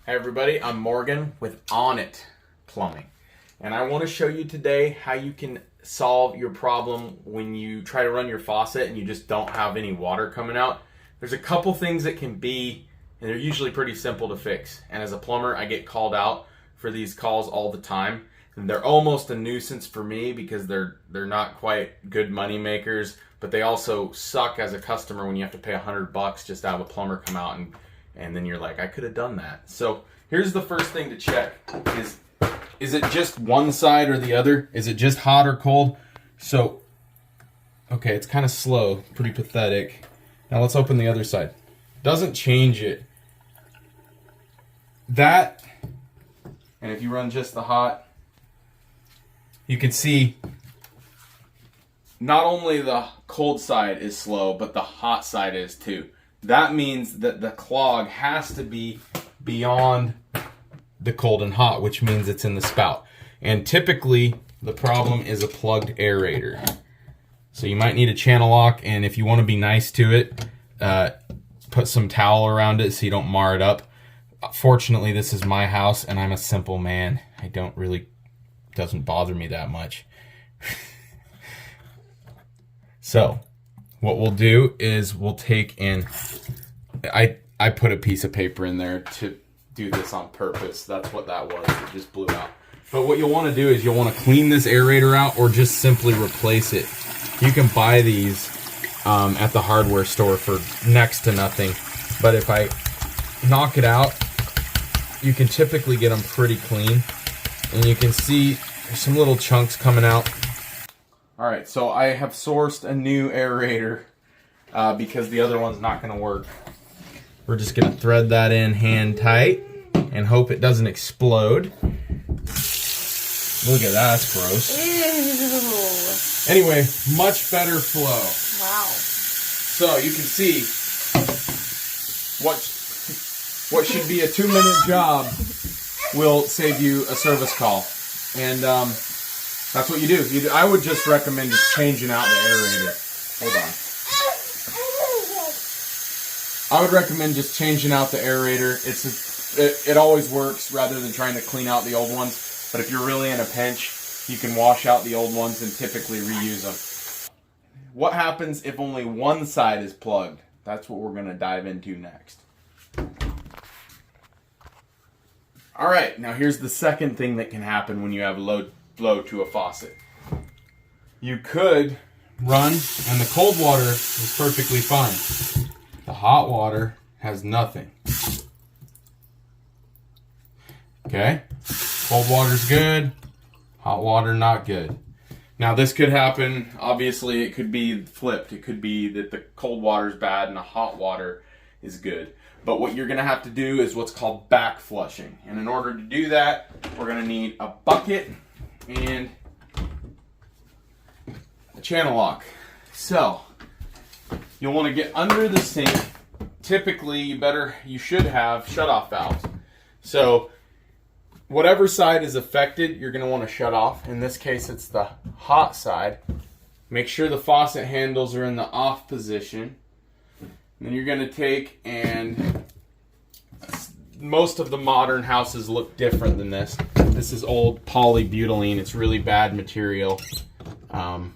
Hey everybody, I'm Morgan with On It Plumbing, and I want to show you today how you can solve your problem when you try to run your faucet and you just don't have any water coming out. There's a couple things that can be, and they're usually pretty simple to fix, and as a plumber I get called out for these calls all the time, and they're almost a nuisance for me because they're not quite good money makers, but they also suck as a customer when you have to pay $100 just to have a plumber come out and then you're like, I could have done that. So here's the first thing to check is it just one side or the other? Is it just hot or cold? So, okay, it's kind of slow, pretty pathetic. Now let's open the other side. Doesn't change it. That, and if you run just the hot, you can see not only the cold side is slow, but the hot side is too. That means that the clog has to be beyond the cold and hot, which means it's in the spout. And typically, the problem is a plugged aerator. So you might need a channel lock, and if you want to be nice to it, put some towel around it so you don't mar it up. Fortunately, this is my house, and I'm a simple man. Doesn't bother me that much. So what we'll do is we'll take and I put a piece of paper in there to do this on purpose. That's what that was. It just blew out. But what you'll want to do is you'll want to clean this aerator out or just simply replace it. You can buy these at the hardware store for next to nothing. But if I knock it out, you can typically get them pretty clean. And you can see there's some little chunks coming out. Alright, so I have sourced a new aerator because the other one's not going to work. We're just going to thread that in hand tight and hope it doesn't explode. Look at that, that's gross. Ew. Anyway, much better flow. Wow. So you can see what should be a 2-minute job will save you a service call. And that's what you do. I would just recommend just changing out the aerator. Hold on. I would recommend just changing out the aerator. It always works rather than trying to clean out the old ones. But if you're really in a pinch, you can wash out the old ones and typically reuse them. What happens if only one side is plugged? That's what we're going to dive into next. Alright, now here's the second thing that can happen when you have low flow to a faucet. You could run and the cold water is perfectly fine. The hot water has nothing. Okay? Cold water's good, hot water not good. Now this could happen, obviously it could be flipped. It could be that the cold water's bad and the hot water is good. But what you're going to have to do is what's called back flushing. And in order to do that, we're going to need a bucket and a channel lock. So you'll want to get under the sink. Typically you should have shut-off valves. So whatever side is affected, you're going to want to shut off. In this case, it's the hot side. Make sure the faucet handles are in the off position. And then you're going to take, and most of the modern houses look different than this. This is old polybutylene. It's really bad material. And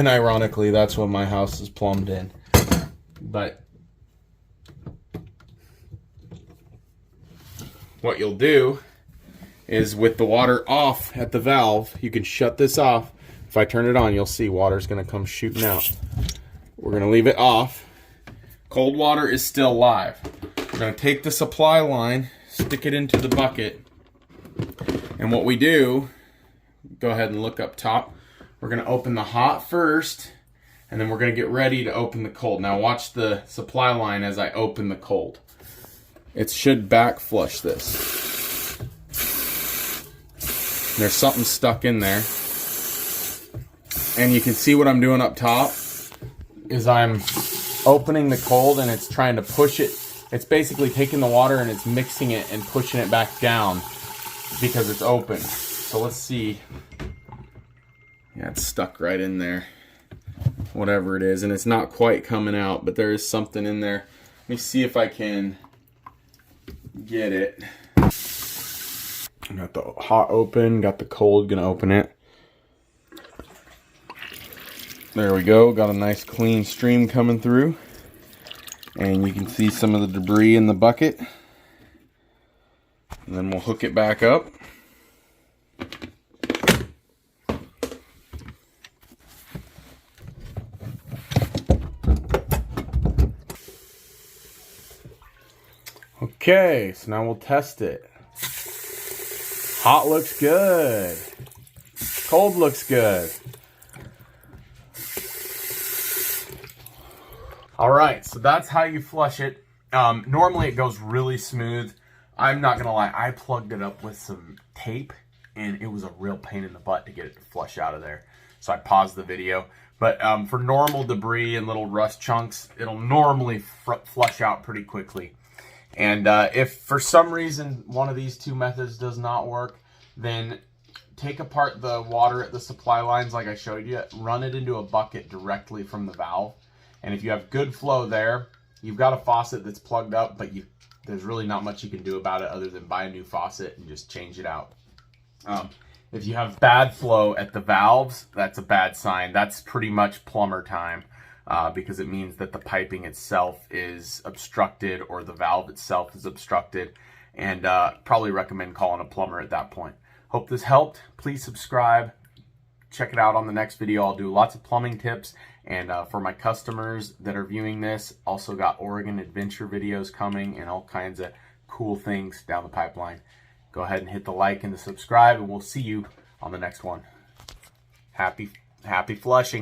ironically, that's what my house is plumbed in. But what you'll do is with the water off at the valve, you can shut this off. If I turn it on, you'll see water's going to come shooting out. We're going to leave it off. Cold water is still live. We're going to take the supply line, stick it into the bucket, and what we do, go ahead and look up top. We're going to open the hot first, and then we're going to get ready to open the cold. Now watch the supply line as I open the cold. It should back flush this. There's something stuck in there. And you can see what I'm doing up top is I'm opening the cold and it's trying to push it. It's basically taking the water and it's mixing it and pushing it back down because it's open. So let's see. Yeah, it's stuck right in there. Whatever it is. And it's not quite coming out, but there is something in there. Let me see if I can get it. Got the hot open, got the cold, gonna open it. There we go, got a nice clean stream coming through. And you can see some of the debris in the bucket. And then we'll hook it back up. Okay, so now we'll test it. Hot looks good. Cold looks good. All right, so that's how you flush it. Normally it goes really smooth. I'm not gonna lie, I plugged it up with some tape and it was a real pain in the butt to get it to flush out of there. So I paused the video. But for normal debris and little rust chunks, it'll normally flush out pretty quickly. And if for some reason one of these two methods does not work, then take apart the water at the supply lines like I showed you, run it into a bucket directly from the valve. And if you have good flow there, you've got a faucet that's plugged up, but there's really not much you can do about it other than buy a new faucet and just change it out. If you have bad flow at the valves, that's a bad sign. That's pretty much plumber time. Because it means that the piping itself is obstructed or the valve itself is obstructed, and probably recommend calling a plumber at that point. Hope this helped. Please subscribe. Check it out on the next video. I'll do lots of plumbing tips, and for my customers that are viewing this, also got Oregon adventure videos coming and all kinds of cool things down the pipeline. Go ahead and hit the like and the subscribe, and we'll see you on the next one. Happy flushing.